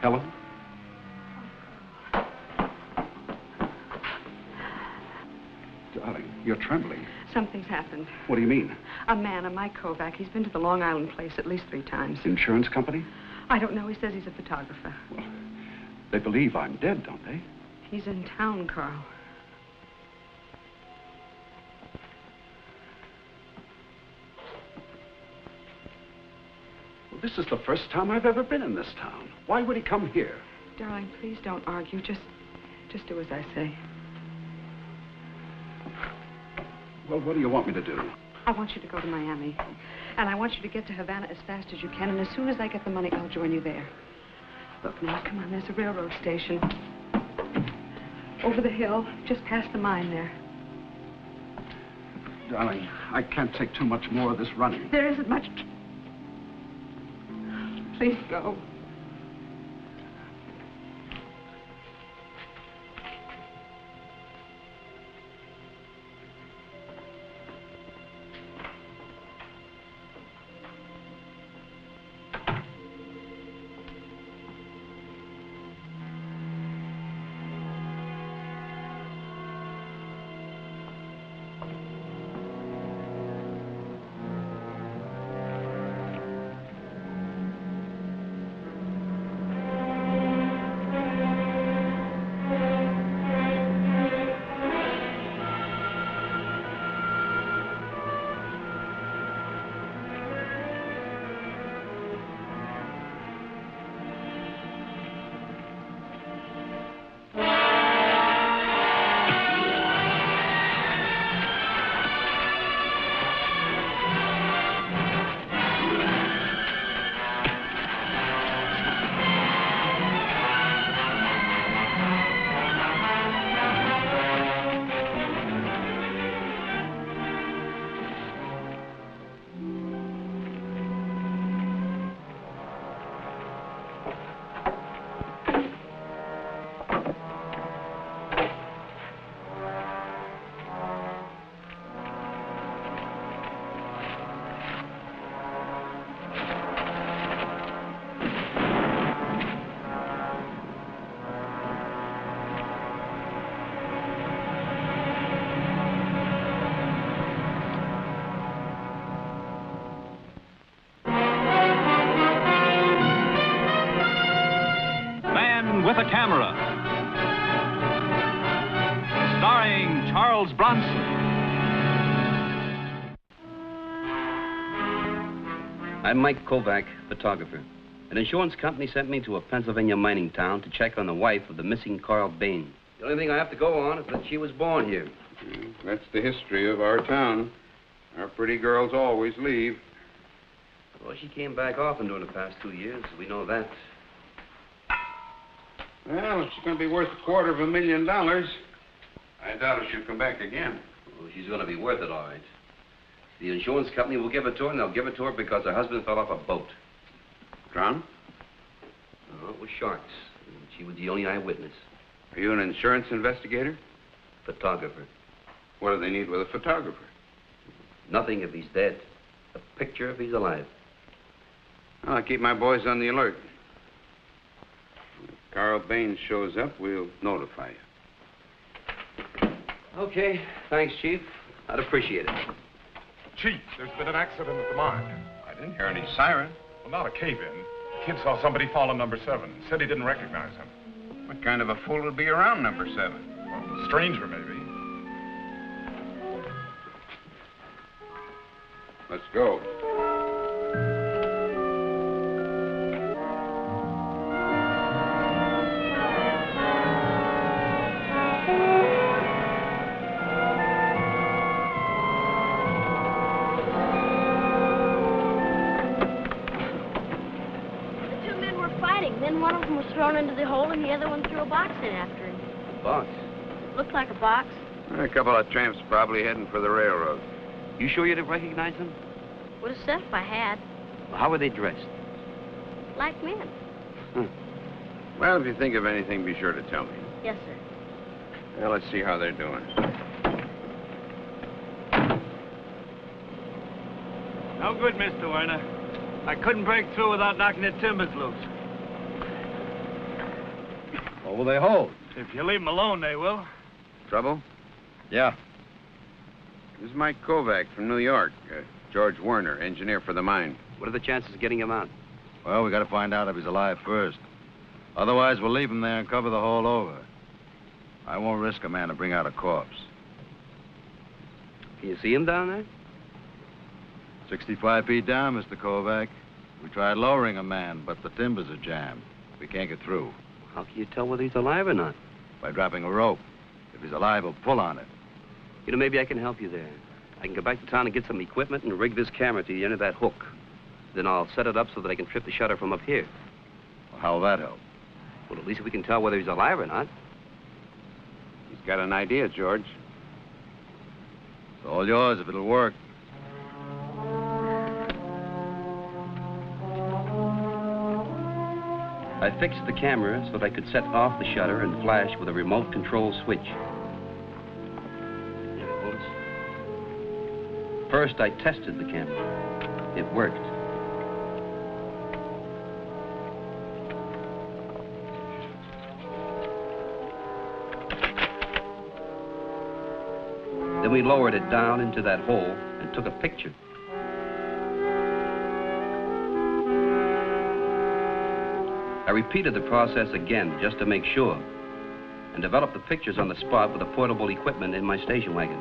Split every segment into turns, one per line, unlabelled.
Helen? Darling, you're trembling.
Something's happened.
What do you mean?
A man, a Mike Kovac, he's been to the Long Island place at least 3 times.
Insurance company?
I don't know. He says he's a photographer.
Well, they believe I'm dead, don't they?
He's in town, Carl.
Well, this is the first time I've ever been in this town. Why would he come here?
Darling, please don't argue. Just do as I say.
Well, what do you want me to do?
I want you to go to Miami. And I want you to get to Havana as fast as you can. And as soon as I get the money, I'll join you there. Look, now, come on. There's a railroad station. Over the hill, just past the mine there.
Darling, I can't take too much more of this running.
There isn't much. Please go.
With a Camera, starring Charles Bronson.
I'm Mike Kovac, photographer. An insurance company sent me to a Pennsylvania mining town to check on the wife of the missing Carl Bain. The only thing I have to go on is that she was born here.
That's the history of our town. Our pretty girls always leave.
Well, she came back often during the past 2 years. We know that.
Well, if she's going to be worth $250,000, I doubt if she'll come back again.
Well, she's going to be worth it, all right. The insurance company will give it to her, and they'll give it to her because her husband fell off a boat.
Drowned?
No, it was sharks. And she was the only eyewitness.
Are you an insurance investigator?
Photographer.
What do they need with a photographer?
Nothing if he's dead. A picture if he's alive.
Well, I'll keep my boys on the alert. If Carl Bain shows up, we'll notify you.
Okay. Thanks, Chief. I'd appreciate it.
Chief, there's been an accident at the mine.
I didn't hear any siren.
Well, not a cave-in. The kid saw somebody fall on number 7. Said he didn't recognize him.
What kind of a fool would be around number 7?
Well, a stranger, maybe.
Let's go.
Then one of them was thrown into the hole, and the other one threw a box in after him.
A box?
Looked like a box.
A couple of tramps probably heading for the railroad.
You sure you didn't recognize them?
Would have said if I had.
Well, how were they dressed?
Like men.
Well, if you think of anything, be sure to tell me.
Yes, sir.
Well, let's see how they're doing.
No good, Mr. Werner. I couldn't break through without knocking the timbers loose. What will they hold?
If you leave them alone, they will.
Trouble?
Yeah.
This is Mike Kovac from New York. George Werner, engineer for the mine.
What are the chances of getting him out?
Well, we got to find out if he's alive first. Otherwise, we'll leave him there and cover the hole over. I won't risk a man to bring out a corpse.
Can you see him down there?
65 feet down, Mr. Kovac. We tried lowering a man, but the timbers are jammed. We can't get through.
How can you tell whether he's alive or not?
By dropping a rope. If he's alive, we'll pull on it.
You know, maybe I can help you there. I can go back to town and get some equipment and rig this camera to the end of that hook. Then I'll set it up so that I can trip the shutter from up here.
Well, how will that help?
Well, at least we can tell whether he's alive or not.
He's got an idea, George.
It's all yours if it'll work.
I fixed the camera so that I could set off the shutter and flash with a remote control switch. There it goes. First, I tested the camera. It worked. Then we lowered it down into that hole and took a picture. I repeated the process again just to make sure and developed the pictures on the spot with the portable equipment in my station wagon.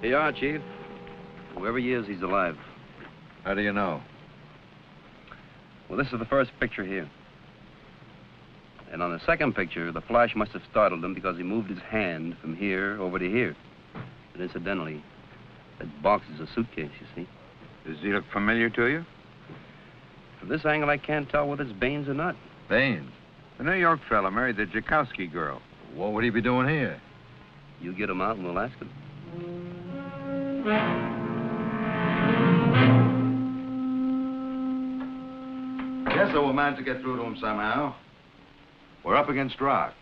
Here you are, Chief. Whoever he is, he's alive.
How do you know?
Well, this is the first picture here. And on the second picture, the flash must have startled him because he moved his hand from here over to here. And incidentally, that box is a suitcase, you see.
Does he look familiar to you?
From this angle, I can't tell whether it's Baines or not.
Baines?
The New York fella married the Jakowski girl.
What would he be doing here?
You get him out and we'll ask him.
Yes, sir, we'll manage to get through to him somehow. We're up against rock.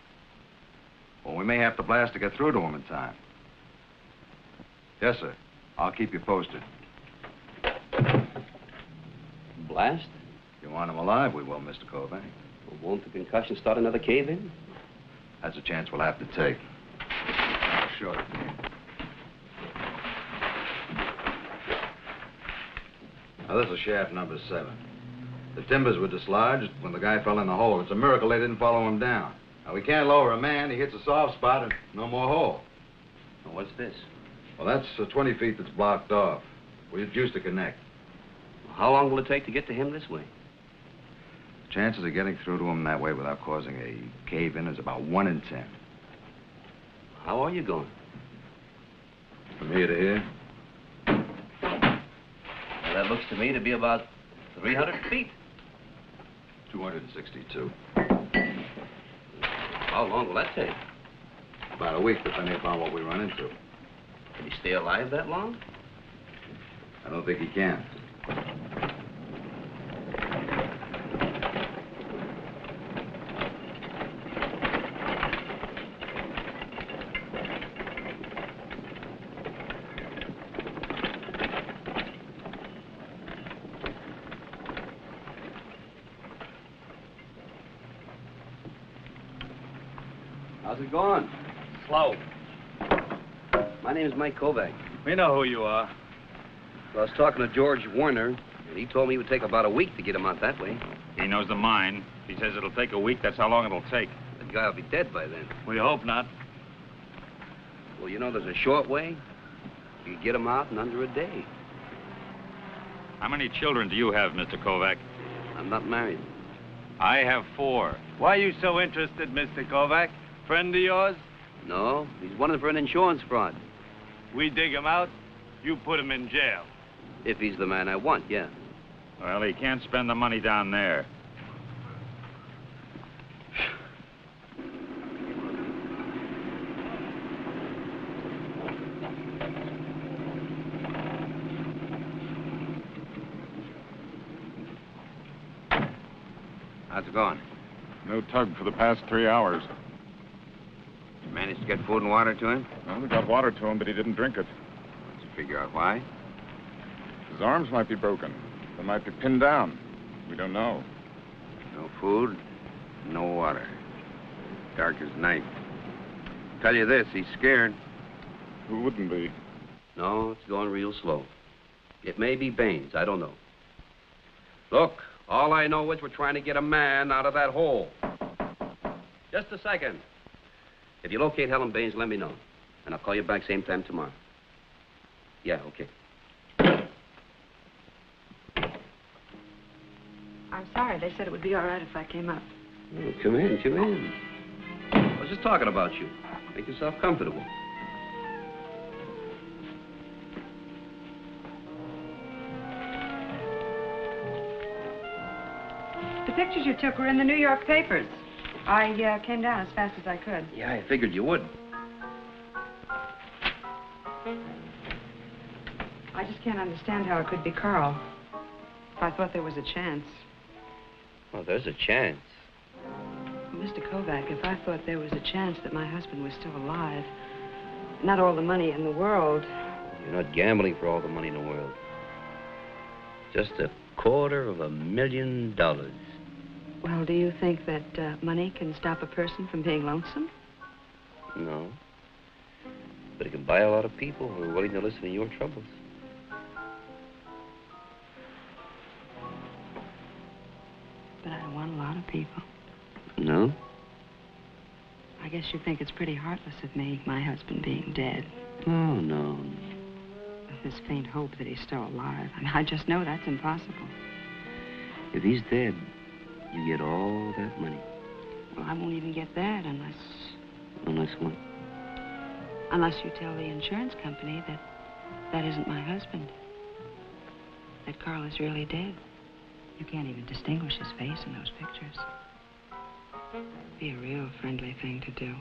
Well, we may have to blast to get through to him in time. Yes, sir. I'll keep you posted.
Blast?
If you want him alive, we will, Mr. Kovac.
Well, won't the concussion start another cave-in?
That's a chance we'll have to take. Sure. Now, this is shaft number 7. The timbers were dislodged when the guy fell in the hole. It's a miracle they didn't follow him down. Now, we can't lower a man. He hits a soft spot and no more hole.
Well, what's this?
Well, that's 20 feet that's blocked off. We used to connect.
How long will it take to get to him this way?
The chances of getting through to him that way without causing a cave-in is about 1 in 10.
How are you going?
From here to here?
Well, that looks to me to be about 300 feet.
262.
How long will that take?
About a week, depending upon what we run into.
Can he stay alive that long?
I don't think he can.
How's it going?
Slow.
My name is Mike Kovac.
We know who you are.
Well, I was talking to George Werner, and he told me it would take about a week to get him out that way.
He knows the mine. He says it'll take a week. That's how long it'll take.
That guy will be dead by then.
We hope not.
Well, you know, there's a short way. You can get him out in under a day.
How many children do you have, Mr. Kovac?
I'm not married.
I have 4.
Why are you so interested, Mr. Kovac? Friend of yours?
No, he's wanted for an insurance fraud.
We dig him out, you put him in jail.
If he's the man I want, yeah.
Well, he can't spend the money down there.
How's it going?
No tug for the past 3 hours.
You managed to get food and water to him?
Well, we got water to him, but he didn't drink it.
Did you figure out why?
His arms might be broken. They might be pinned down. We don't know.
No food, no water. Dark as night. Tell you this, he's scared.
Who wouldn't be?
No, it's going real slow. It may be Baines. I don't know. Look, all I know is we're trying to get a man out of that hole. Just a second. If you locate Helen Baines, let me know. And I'll call you back same time tomorrow. Yeah, okay.
I'm sorry. They said it would be all right if I came up.
Oh, come in, come in. I was just talking about you. Make yourself comfortable.
The pictures you took were in the New York papers. I came down as fast as I could.
Yeah, I figured you would.
I just can't understand how it could be Carl. If I thought there was a chance.
Well, there's a chance.
Well, Mr. Kovac, if I thought there was a chance that my husband was still alive, not all the money in the world.
You're not gambling for all the money in the world. Just $250,000.
Well, do you think that money can stop a person from being lonesome?
No. But it can buy a lot of people who are willing to listen to your troubles.
But I don't want a lot of people.
No?
I guess you think it's pretty heartless of me, my husband being dead.
Oh, no.
With this faint hope that he's still alive. I mean, I just know that's impossible.
If he's dead, you get all that money.
Well, I won't even get that unless...
Unless what?
Unless you tell the insurance company that that isn't my husband. That Carl is really dead. You can't even distinguish his face in those pictures. It'd be a real friendly thing to do.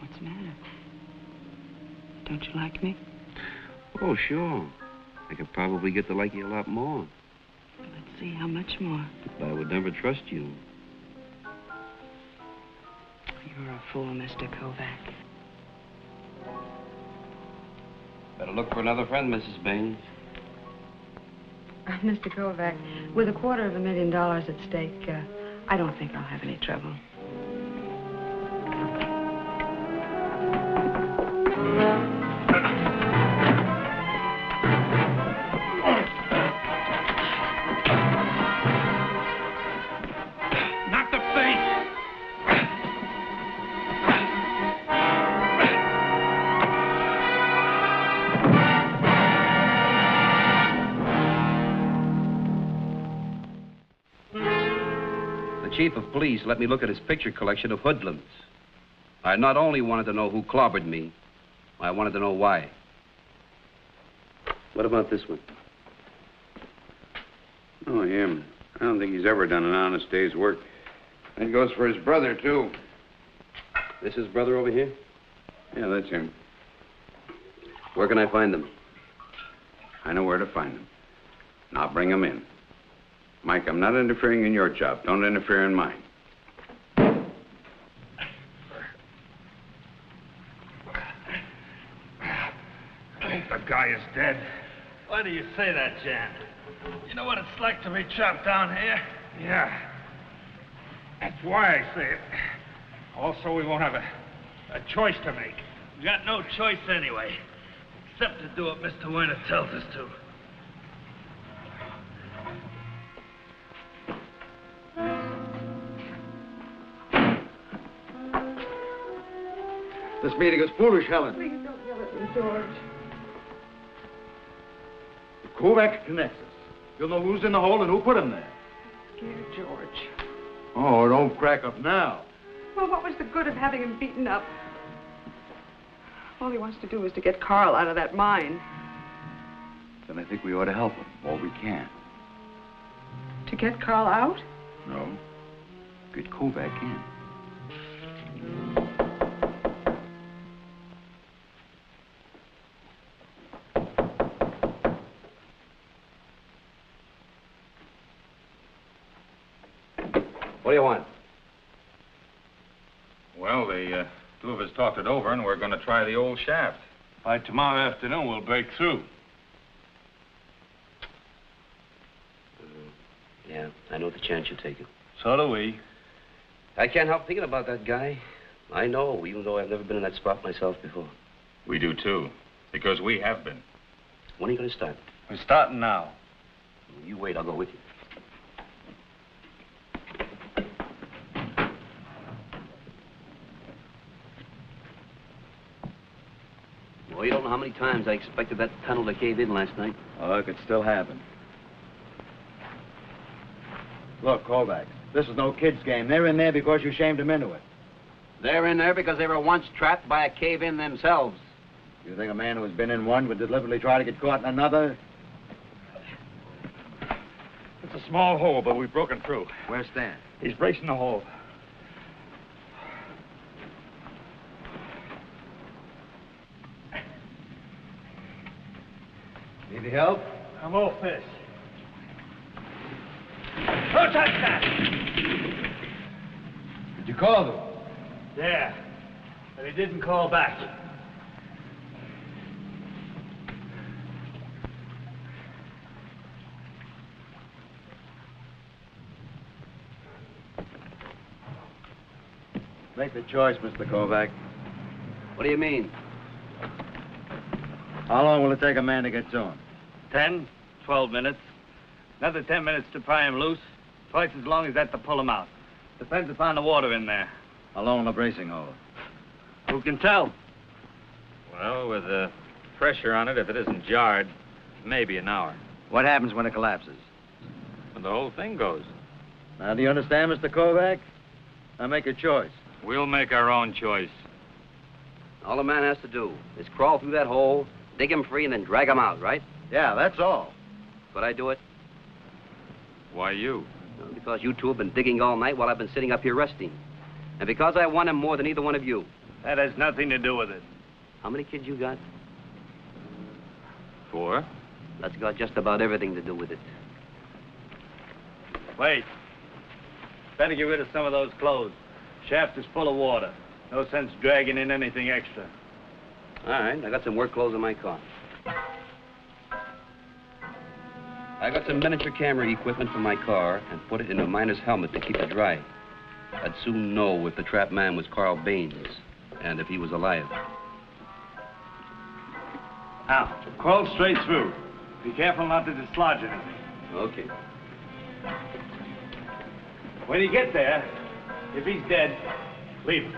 What's the matter? Don't you like me?
Oh, sure. I could probably get to like you a lot more.
Let's see, how much more?
But I would never trust you.
You're a fool, Mr. Kovac.
Better look for another friend, Mrs. Baines.
Mr. Kovac, with $250,000 at stake, I don't think I'll have any trouble.
Not the face!
The chief of police let me look at his picture collection of hoodlums. I not only wanted to know who clobbered me, I wanted to know why. What about this one?
Oh, him. I don't think he's ever done an honest day's work. That goes for his brother, too.
This his brother over here?
Yeah, that's him.
Where can I find them?
I know where to find him. And I'll bring him in. Mike, I'm not interfering in your job. Don't interfere in mine.
I think the guy is dead. Why do you say that, Jan? You know what it's like to be trapped down here?
Yeah. That's why I say it. Also, we won't have a choice to make.
We got no choice anyway, except to do what Mr. Werner tells us to.
This meeting is foolish, Helen.
Please don't yell at me, George.
If Kovac connects us, you'll know who's in the hole and who put him there.
Scared George.
Oh, don't crack up now.
Well, what was the good of having him beaten up? All he wants to do is to get Carl out of that mine.
Then I think we ought to help him all we can.
To get Carl out?
No. Get Kovac in.
What do you want?
Well, the two of us talked it over, and we're going to try the old shaft.
By tomorrow afternoon, we'll break through.
Yeah, I know the chance you're taking.
So do we.
I can't help thinking about that guy. I know, even though I've never been in that spot myself before.
We do, too, because we have been.
When are you going to start?
We're starting now.
You wait, I'll go with you. Well, you don't know how many times I expected that tunnel to cave in last night.
Oh, it could still happen. Look, Kovac, this is no kid's game. They're in there because you shamed them into it.
They're in there because they were once trapped by a cave-in themselves.
You think a man who has been in one would deliberately try to get caught in another?
It's a small hole, but we've broken through.
Where's Stan?
He's bracing the hole.
Need any help?
I'm all fish. Don't touch that!
Did you call them?
Yeah, but he didn't call back.
Make the choice, Mr. Kovac.
What do you mean?
How long will it take a man to get to him?
10, 12 minutes. Another 10 minutes to pry him loose. Twice as long as that to pull him out. Depends upon the water in there.
How long will the bracing hold?
Who can tell?
Well, with the pressure on it, if it isn't jarred, maybe an hour.
What happens when it collapses?
When the whole thing goes.
Now, do you understand, Mr. Kovac? Now make a choice.
We'll make our own choice.
All a man has to do is crawl through that hole, dig him free, and then drag him out, right?
Yeah, that's all.
Could I do it?
Why you?
Well, because you two have been digging all night while I've been sitting up here resting. And because I want him more than either one of you.
That has nothing to do with it.
How many kids you got?
4.
That's got just about everything to do with it.
Wait. Better get rid of some of those clothes. Shaft is full of water. No sense dragging in anything extra.
All right, I got some work clothes in my car. I got some miniature camera equipment for my car and put it in a miner's helmet to keep it dry. I'd soon know if the trapped man was Carl Baines and if he was alive.
Now, crawl straight through. Be careful not to dislodge anything.
Okay.
When you get there, if he's dead, leave him.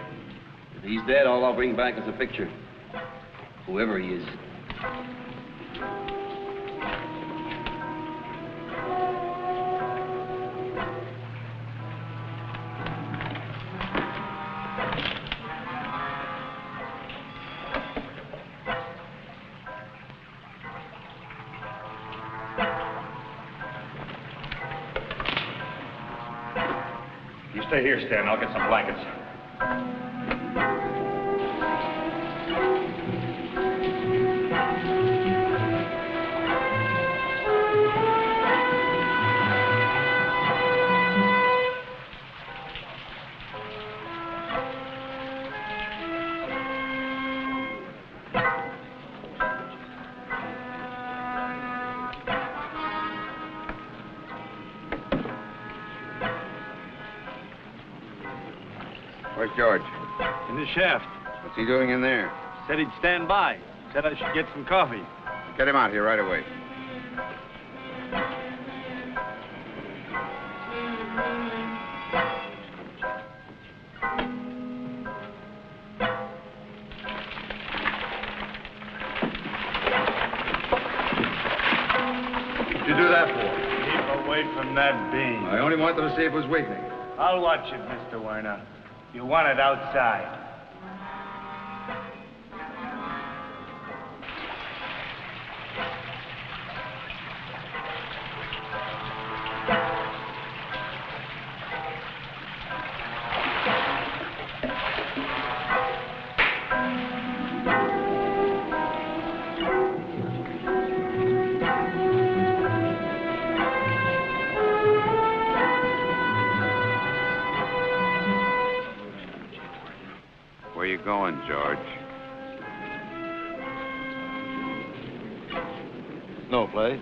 If he's dead, all I'll bring back is a picture. Whoever he is.
You stay here, Stan. I'll get some blankets.
Where's George?
In the shaft.
What's he doing in there?
Said he'd stand by. Said I should get some coffee.
Get him out here right away.
What'd you do that for?
Keep away from that beam.
I only wanted to see if it was weakening.
I'll watch it, Mr. Werner. You want it outside.
Where you going, George?
No place.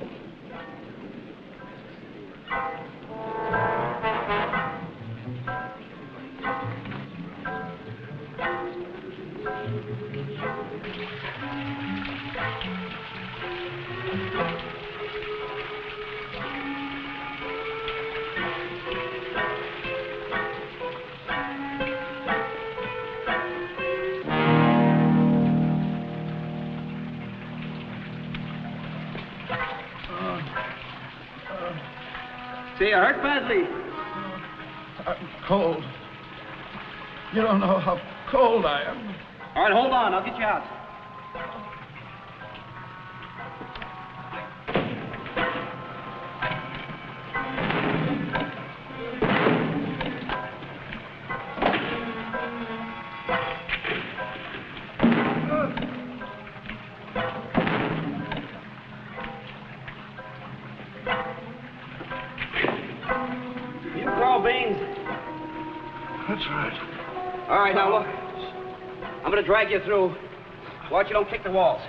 Say, you hurt badly?
I'm cold. You don't know how cold I am.
All right, hold on. I'll get you out.
That's right.
All right, now look. I'm going to drag you through. Watch you don't kick the walls.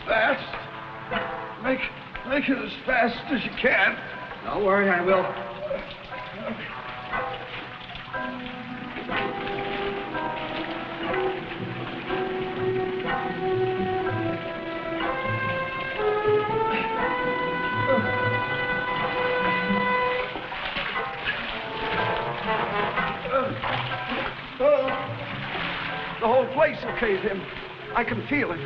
Fast. Make it as fast as you can.
Don't worry, I will.
The whole place will cave in. I can feel it.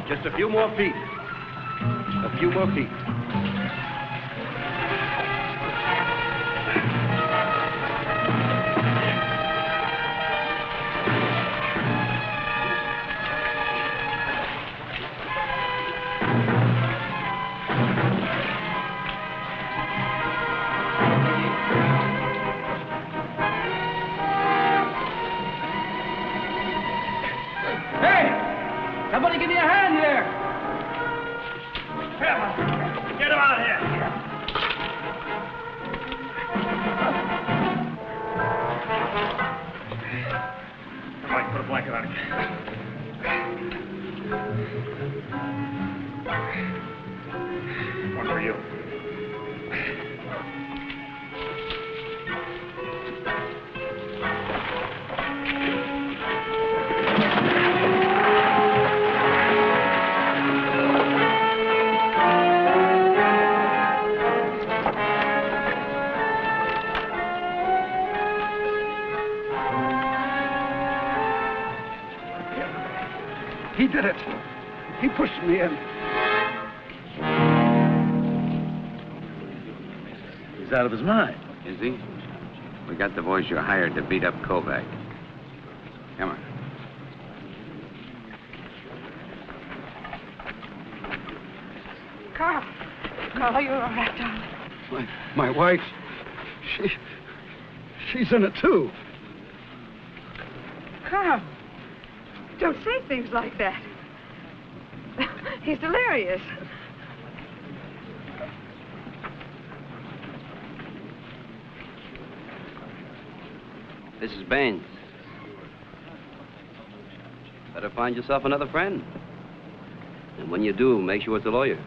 Just a few more feet. A few more feet.
Somebody give me a hand here!
Get him out of here! Mike, put a blanket on him. One for you.
He did it. He pushed me in.
He's out of his mind.
Is he? We got the boys you hired to beat up Kovac. Come on.
Carl. Carl, you're all right, darling.
My wife, she's in it too.
Carl, don't say things like that. He's delirious.
This is Baines. Better find yourself another friend. And when you do, make sure it's a lawyer.